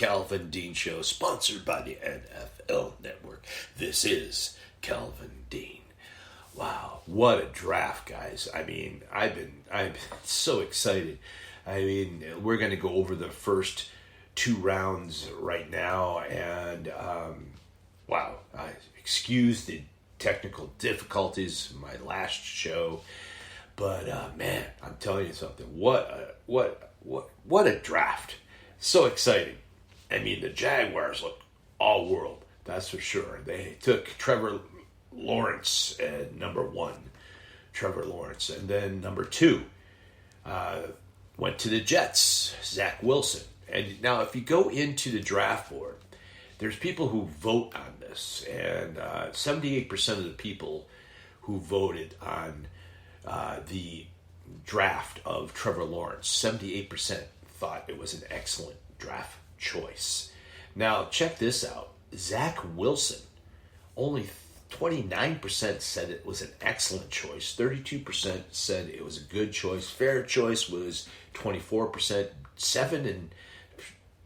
Calvin Dean Show, sponsored by the NFL Network. This is Calvin Dean. Wow, what a draft, guys. I mean, I'm so excited. I mean, we're going to go over the first two rounds right now, and wow, excuse the technical difficulties in my last show, but man, I'm telling you something. What a draft! So exciting. I mean, the Jaguars look all world. That's for sure. They took Trevor Lawrence at number one, Trevor Lawrence, and then number two went to the Jets, Zach Wilson. And now, if you go into the draft board, there's people who vote on this, and 78% of the people who voted on the draft of Trevor Lawrence, 78% thought it was an excellent draft choice. Now, check this out. Zach Wilson, only 29% said it was an excellent choice. 32% said it was a good choice. Fair choice was 24%.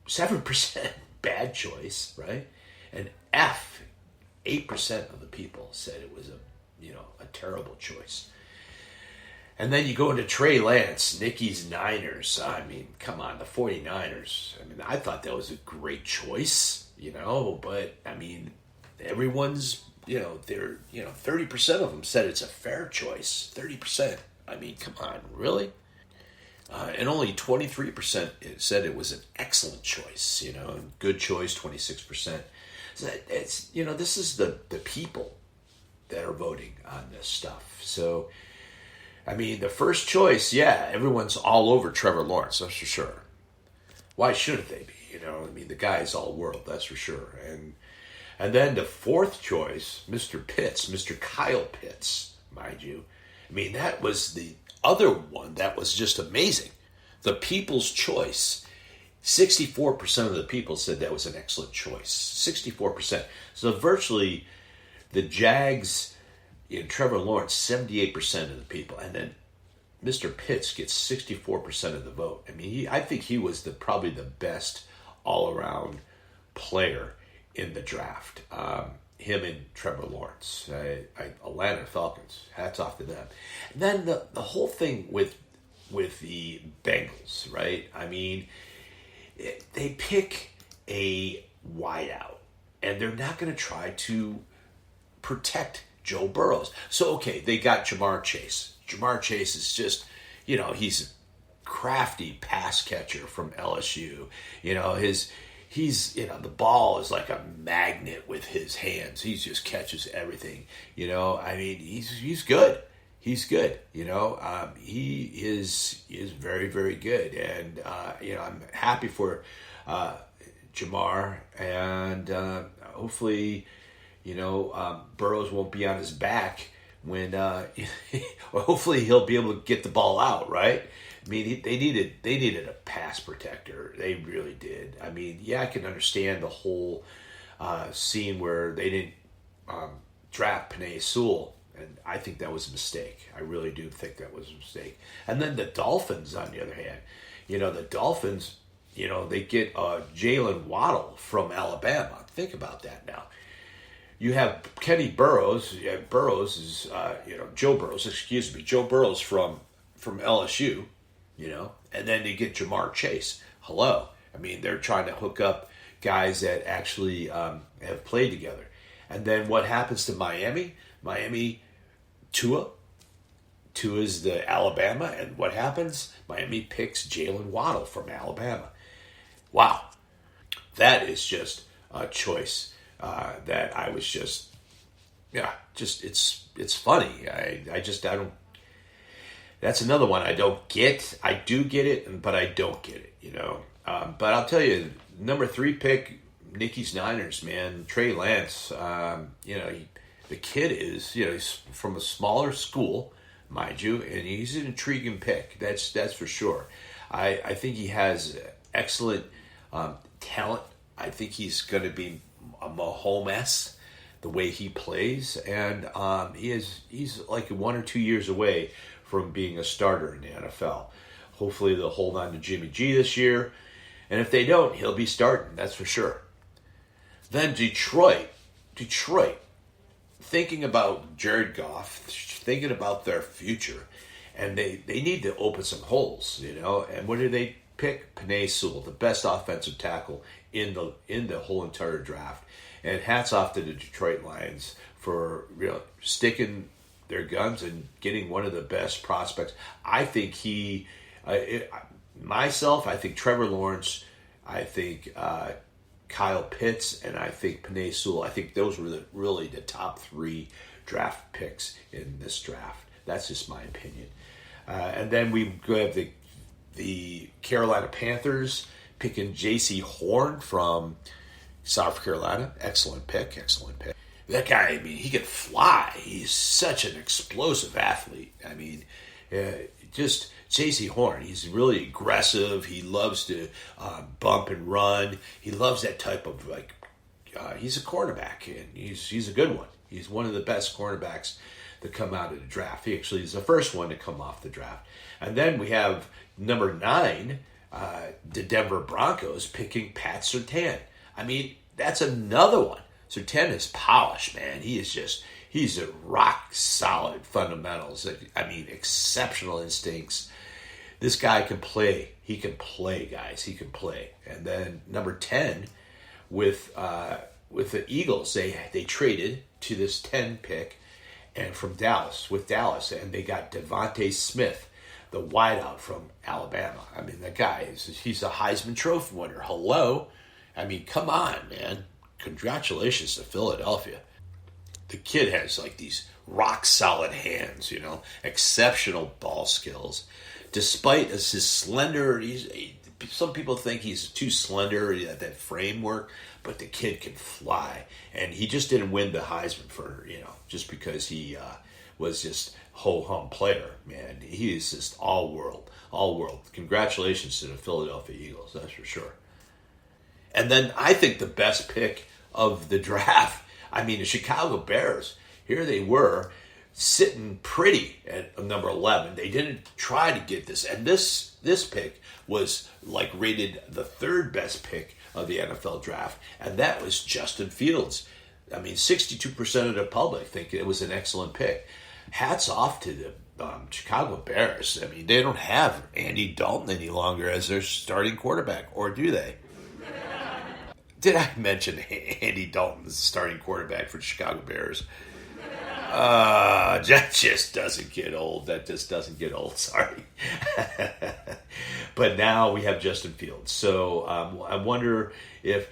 7% bad choice, right? And 8% of the people said it was a terrible choice. And then you go into Trey Lance, Nicky's Niners. I mean, come on, the 49ers. I mean, I thought that was a great choice, but I mean, everyone's, 30% of them said it's a fair choice. 30%. I mean, come on, really? And only 23% said it was an excellent choice, good choice, 26%. So it's, this is the people that are voting on this stuff. So, I mean, the first choice, yeah, everyone's all over Trevor Lawrence, that's for sure. Why shouldn't they be? I mean, the guy's all world, that's for sure. And then the fourth choice, Mr. Pitts, Mr. Kyle Pitts, mind you. I mean, that was the other one that was just amazing. The people's choice. 64% of the people said that was an excellent choice. 64%. So virtually the Jags, Trevor Lawrence, 78% of the people. And then Mr. Pitts gets 64% of the vote. I mean, I think he was probably the best all-around player in the draft. Him and Trevor Lawrence. Atlanta Falcons, hats off to them. And then the whole thing with the Bengals, right? I mean, they pick a wideout, and they're not going to try to protect Joe Burrows. So, okay, they got Jamar Chase. Jamar Chase is just, he's a crafty pass catcher from LSU. The ball is like a magnet with his hands. He just catches everything. I mean, he's good. He's good. He is very, very good. And, I'm happy for Jamar. And hopefully, Burrows won't be on his back when, hopefully he'll be able to get the ball out, right? I mean, they needed a pass protector. They really did. I mean, yeah, I can understand the whole scene where they didn't draft Penei Sewell, and I think that was a mistake. I really do think that was a mistake. And then the Dolphins, on the other hand, the Dolphins, they get Jalen Waddle from Alabama. Think about that now. You have Kenny Burrows. Burrows is, Joe Burrows from LSU. And then they get Jamar Chase. Hello. I mean, they're trying to hook up guys that actually have played together. And then what happens to Miami? Tua. Tua's the Alabama. And what happens? Miami picks Jalen Waddle from Alabama. Wow. That is just a choice that I was it's funny. I don't. That's another one I don't get. I do get it, but I don't get it, But I'll tell you, number 3 pick, Nicky's Niners, man, Trey Lance, the kid is, he's from a smaller school, mind you, and he's an intriguing pick. That's for sure. I think he has excellent talent. I think he's going to be a Mahomes, the way he plays, and he's like 1 or 2 years away from being a starter in the NFL. Hopefully they'll hold on to Jimmy G this year. And if they don't, he'll be starting, that's for sure. Then Detroit, thinking about Jared Goff, thinking about their future, and they need to open some holes, And what did they pick? Penei Sewell, the best offensive tackle in the whole entire draft. And hats off to the Detroit Lions for sticking their guns and getting one of the best prospects. I think I think Trevor Lawrence, I think Kyle Pitts, and I think Penei Sewell. I think those were really the top 3 draft picks in this draft. That's just my opinion. And then we have the Carolina Panthers picking J.C. Horn from South Carolina. Excellent pick. That guy, he can fly. He's such an explosive athlete. Just J.C. Horn. He's really aggressive. He loves to bump and run. He loves that type of he's a cornerback, and he's a good one. He's one of the best cornerbacks that come out of the draft. He actually is the first one to come off the draft. And then we have number 9, the Denver Broncos picking Pat Surtain. That's another one. Surtain is polished, man. He's a rock solid fundamentals. Exceptional instincts. This guy can play. He can play, guys. He can play. And then number 10 with the Eagles, they traded to this 10 pick and from Dallas, and they got Devontae Smith, the wideout from Alabama. That guy, he's a Heisman Trophy winner. Hello. Come on, man. Congratulations to Philadelphia. The kid has these rock solid hands, exceptional ball skills. Despite his slender, some people think he's too slender, that framework, but the kid can fly. And he just didn't win the Heisman for, just because he was just ho-hum player, man. He is just all world. Congratulations to the Philadelphia Eagles, that's for sure. And then I think the best pick of the draft, the Chicago Bears, here they were sitting pretty at number 11. They didn't try to get this. And this pick was rated the 3rd best pick of the NFL draft. And that was Justin Fields. 62% of the public think it was an excellent pick. Hats off to the Chicago Bears. They don't have Andy Dalton any longer as their starting quarterback, or do they? Did I mention Andy Dalton, the starting quarterback for the Chicago Bears? That just doesn't get old. Sorry. But now we have Justin Fields. So I wonder if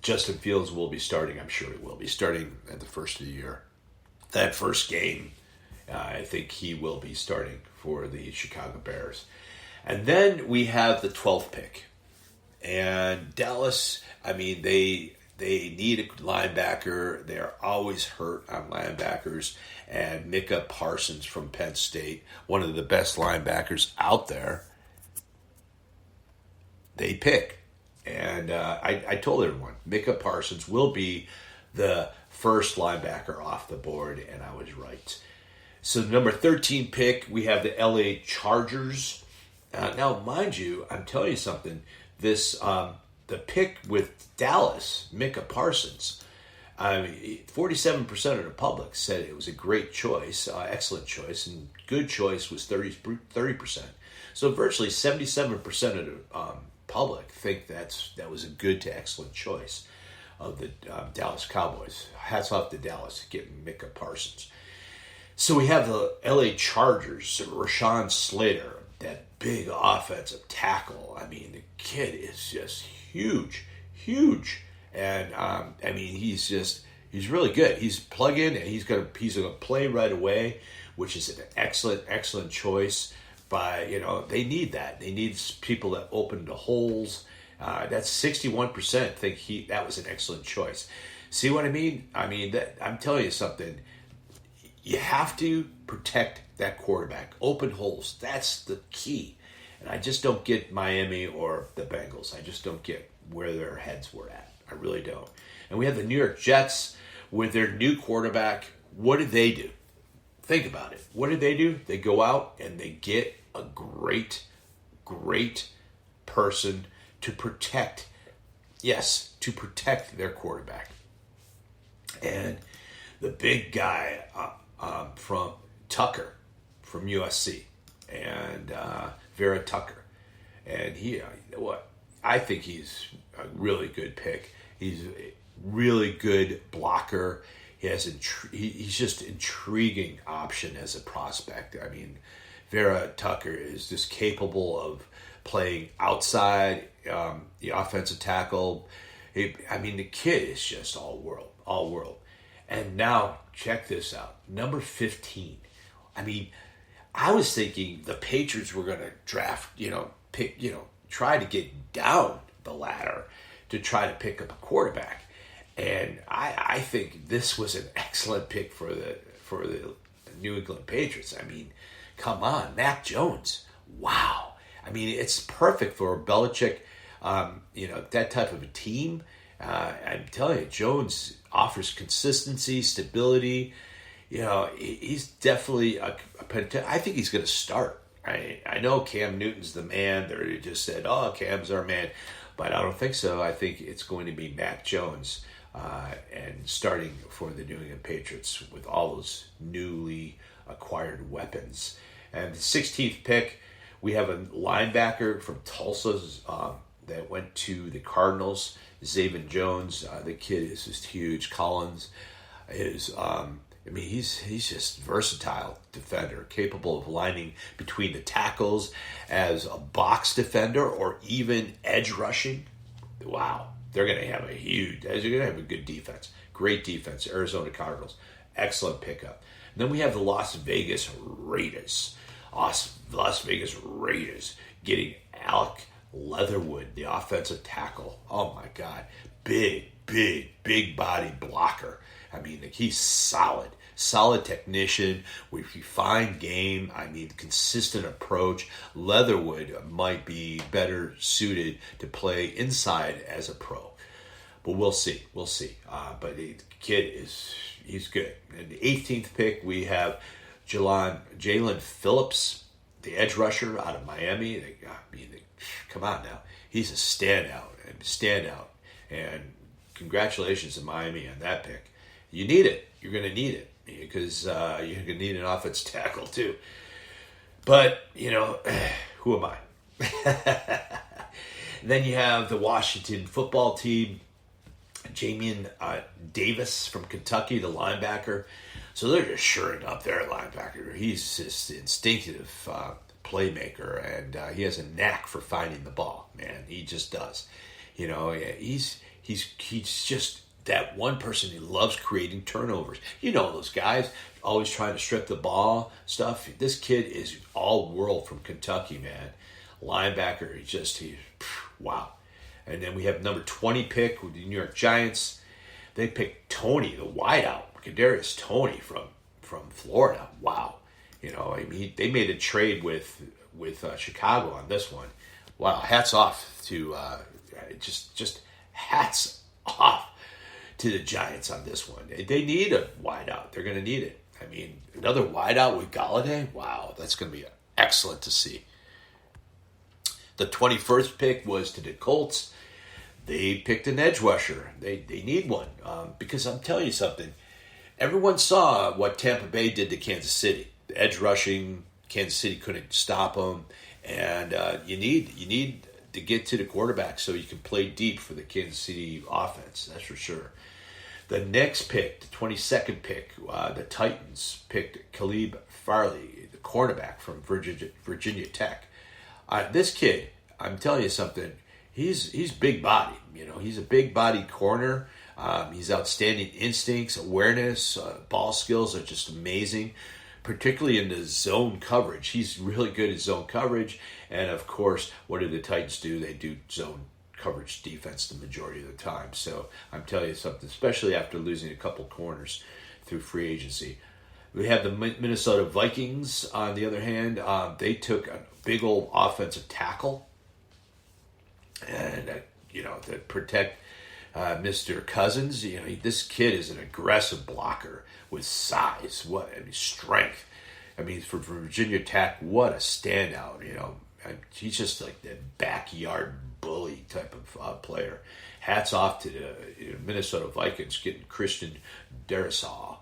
Justin Fields will be starting. I'm sure he will be starting at the first of the year. That first game, I think he will be starting for the Chicago Bears. And then we have the 12th pick. And Dallas, they need a linebacker. They're always hurt on linebackers. And Micah Parsons from Penn State, one of the best linebackers out there, they pick. And I told everyone, Micah Parsons will be the first linebacker off the board, and I was right. So the number 13 pick, we have the LA Chargers. Now, mind you, I'm telling you something. The pick with Dallas, Micah Parsons, 47% of the public said it was a great choice, excellent choice, and good choice was 30%. So virtually 77% of the public think that was a good to excellent choice of the Dallas Cowboys. Hats off to Dallas getting Micah Parsons. So we have the LA Chargers, Rashawn Slater, that big offensive tackle. The kid is just huge. And he's really good. He's plug in and he's gonna play right away, which is an excellent choice. They need that. They need people that open the holes. That's 61% think that was an excellent choice. See what I mean? I'm telling you something. You have to protect that quarterback. Open holes. That's the key. And I just don't get Miami or the Bengals. I just don't get where their heads were at. I really don't. And we have the New York Jets with their new quarterback. What did they do? Think about it. What did they do? They go out and they get a great person to protect, yes, to protect their quarterback. And the big guy from Tucker, from USC, and Vera Tucker, and I think he's a really good pick. He's a really good blocker. He has he's just intriguing option as a prospect. I mean, Vera Tucker is just capable of playing outside the offensive tackle. The kid is just all world. And now check this out, number 15. I mean, I was thinking the Patriots were going to draft, try to get down the ladder to try to pick up a quarterback. And I think this was an excellent pick for the New England Patriots. I mean, come on, Mac Jones. Wow. I mean, it's perfect for Belichick, that type of a team. I'm telling you, Jones offers consistency, stability. He's definitely I think he's going to start. I know Cam Newton's the man. They just said, oh, Cam's our man. But I don't think so. I think it's going to be Mac Jones and starting for the New England Patriots with all those newly acquired weapons. And the 16th pick, we have a linebacker from Tulsa that went to the Cardinals, Zayvon Jones. The kid is just huge. Collins is, he's just versatile defender, capable of lining between the tackles as a box defender or even edge rushing. Wow, they're going to have a good defense. Great defense, Arizona Cardinals. Excellent pickup. And then we have the Las Vegas Raiders. Las Vegas Raiders getting Alec Leatherwood, the offensive tackle. Oh my God. Big body blocker. I mean, he's solid technician with refined game. I mean, consistent approach. Leatherwood might be better suited to play inside as a pro, but we'll see. But the kid he's good. And the 18th pick, we have Jalen Phillips, the edge rusher out of Miami. Come on now, he's a standout. And congratulations to Miami on that pick. You need it. You're going to need it because you're going to need an offensive tackle too. But, who am I? Then you have the Washington football team, Jamin Davis from Kentucky, the linebacker. So they're just shoring up their linebacker. He's just instinctive playmaker, and he has a knack for finding the ball. Man, he just does. He's just that one person who loves creating turnovers. Those guys always trying to strip the ball stuff. This kid is all world from Kentucky, man. Linebacker, he's wow. And then we have number 20 pick with the New York Giants. They picked Toney, the wideout, Kadarius Toney from Florida. Wow. They made a trade with Chicago on this one. Wow. Hats off to just hats off to the Giants on this one. They need a wideout. They're going to need it. I mean, another wideout with Galladay. Wow, that's going to be excellent to see. The 21st pick was to the Colts. They picked an edge rusher. They need one because I'm telling you something. Everyone saw what Tampa Bay did to Kansas City. The edge rushing, Kansas City couldn't stop them, and you need to get to the quarterback so you can play deep for the Kansas City offense. That's for sure. The next pick, the 22nd pick, the Titans picked Caleb Farley, the cornerback from Virginia Tech. This kid, I'm telling you something. He's big body. He's a big body corner. He's outstanding instincts, awareness, ball skills are just amazing, particularly in the zone coverage. He's really good at zone coverage. And of course, what do the Titans do? They do zone coverage defense the majority of the time. So I'm telling you something, especially after losing a couple corners through free agency. We have the Minnesota Vikings, on the other hand. They took a big old offensive tackle and, to protect Mr. Cousins. This kid is an aggressive blocker with size, strength. For Virginia Tech, what a standout, He's just like that backyard bully type of player. Hats off to the Minnesota Vikings getting Christian Darrisaw.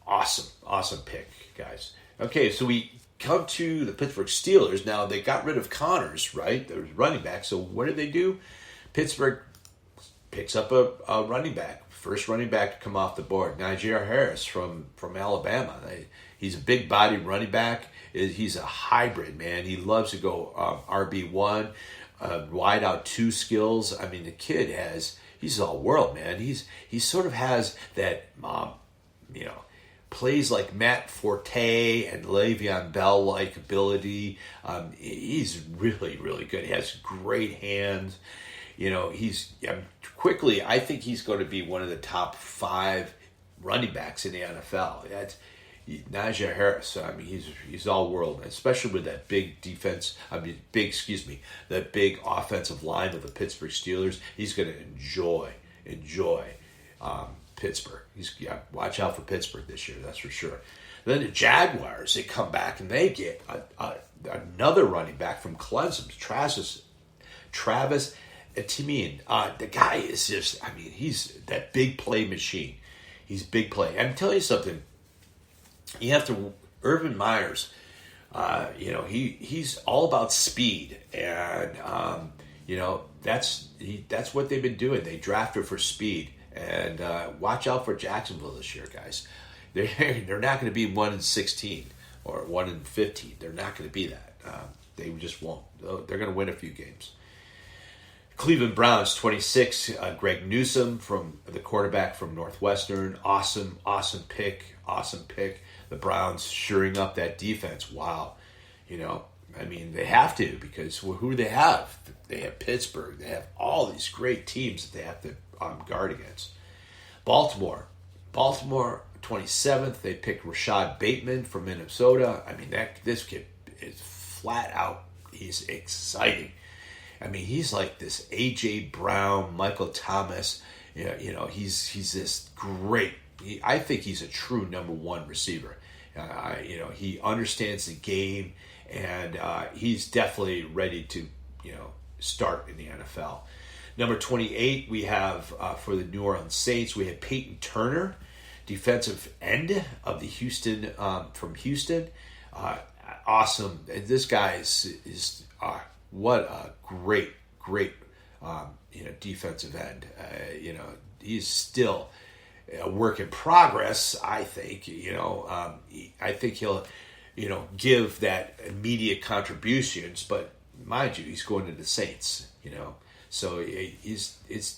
Awesome pick, guys. Okay, so we come to the Pittsburgh Steelers. Now, they got rid of Connors, right? There was running back. So what did they do? Pittsburgh picks up a running back. First running back to come off the board. Najee Harris from Alabama. He's a big-bodied running back. He's a hybrid, man. He loves to go RB1, wide out 2 skills. I mean, the kid he's all world, man. He sort of has that, plays like Matt Forte and Le'Veon Bell-like ability. He's really, really good. He has great hands. Quickly, I think he's going to be one of the top 5 running backs in the NFL. Najee Harris, I mean, he's all world, especially with that big defense. That big offensive line of the Pittsburgh Steelers. He's going to enjoy Pittsburgh. Watch out for Pittsburgh this year, that's for sure. Then the Jaguars, they come back and they get another running back from Clemson, Travis Etienne. The guy is just, I mean, he's that big play machine. He's big play. I'm telling you something. You have to, Urban Myers, he's all about speed, and that's what they've been doing. They drafted for speed, and watch out for Jacksonville this year, guys. They're not going to be 1-16 or 1-15. They're not going to be that. They just won't. They're going to win a few games. Cleveland Browns 26. Greg Newsome from the quarterback from Northwestern. Awesome pick. The Browns shoring up that defense. Wow. They have to, because who do they have? They have Pittsburgh. They have all these great teams that they have to guard against. Baltimore 27th. They picked Rashad Bateman from Minnesota. I mean, this kid is flat out. He's exciting. I mean, he's like this A.J. Brown, Michael Thomas. He's this great. I think he's a true number 1 receiver. He understands the game, and he's definitely ready to, start in the NFL. Number 28, we have for the New Orleans Saints, we have Peyton Turner, defensive end of the from Houston. Awesome. And this guy is what a great defensive end. He's still a work in progress, I think. I think he'll, give that immediate contributions, but mind you, he's going to the Saints, so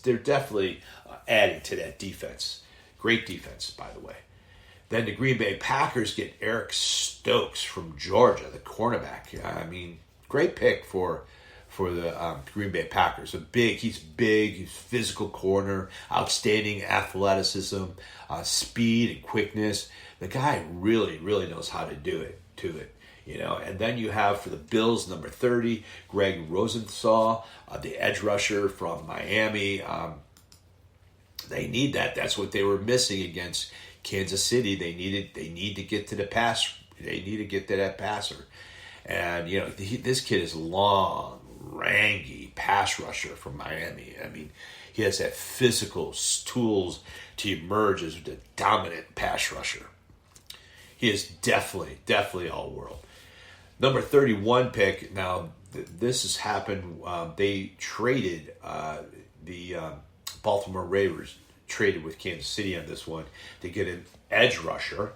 they're definitely adding to that defense. Great defense, by the way. Then the Green Bay Packers get Eric Stokes from Georgia, the cornerback. I mean, great pick for the Green Bay Packers. He's physical corner, outstanding athleticism, speed and quickness. The guy really, really knows how to do it. And then you have for the Bills, number 30, Greg Rosenthal, the edge rusher from Miami. They need that. That's what they were missing against Kansas City. They need to get to the pass. They need to get to that passer. And this kid is long, rangy pass rusher from Miami. I mean, he has that physical tools to emerge as the dominant pass rusher. He is definitely all world. Number 31 pick. Now, this has happened. They traded the Baltimore Ravens traded with Kansas City on this one to get an edge rusher,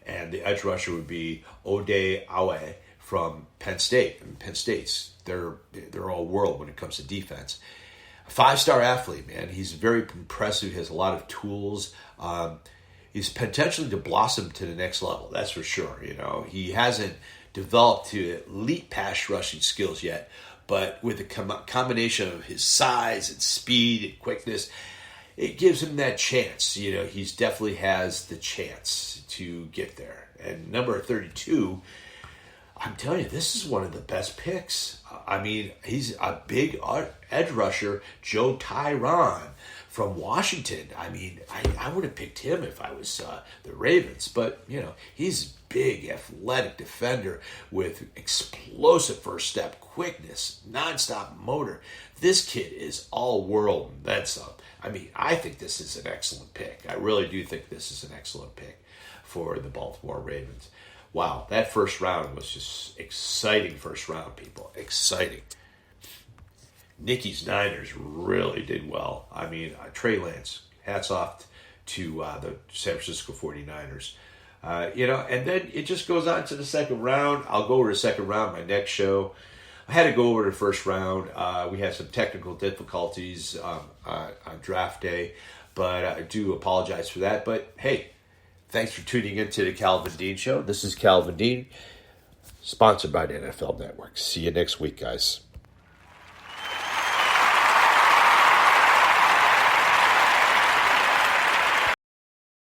and the edge rusher would be Ode Awe from Penn State. And Penn State's they're all world when it comes to defense. A 5-star athlete, man. He's very impressive. He has a lot of tools. He's potentially to blossom to the next level. That's for sure. He hasn't developed to elite pass rushing skills yet, but with the combination of his size and speed and quickness, it gives him that chance. He definitely has the chance to get there. And number 32, I'm telling you, this is one of the best picks. I mean, he's a big edge rusher, Joe Tyron from Washington. I mean, I would have picked him if I was the Ravens, but he's a big, athletic defender with explosive first step, quickness, nonstop motor. This kid is all world and then some. I mean, I think this is an excellent pick. I really do think this is an excellent pick for the Baltimore Ravens. Wow, that first round was just exciting. First round, people, exciting. Nicky's Niners really did well. I mean, Trey Lance, hats off to the San Francisco 49ers. And then it just goes on to the second round. I'll go over the second round my next show. I had to go over the first round. We had some technical difficulties on draft day, but I do apologize for that. But hey, thanks for tuning in to the Calvin Dean Show. This is Calvin Dean, sponsored by the NFL Network. See you next week, guys.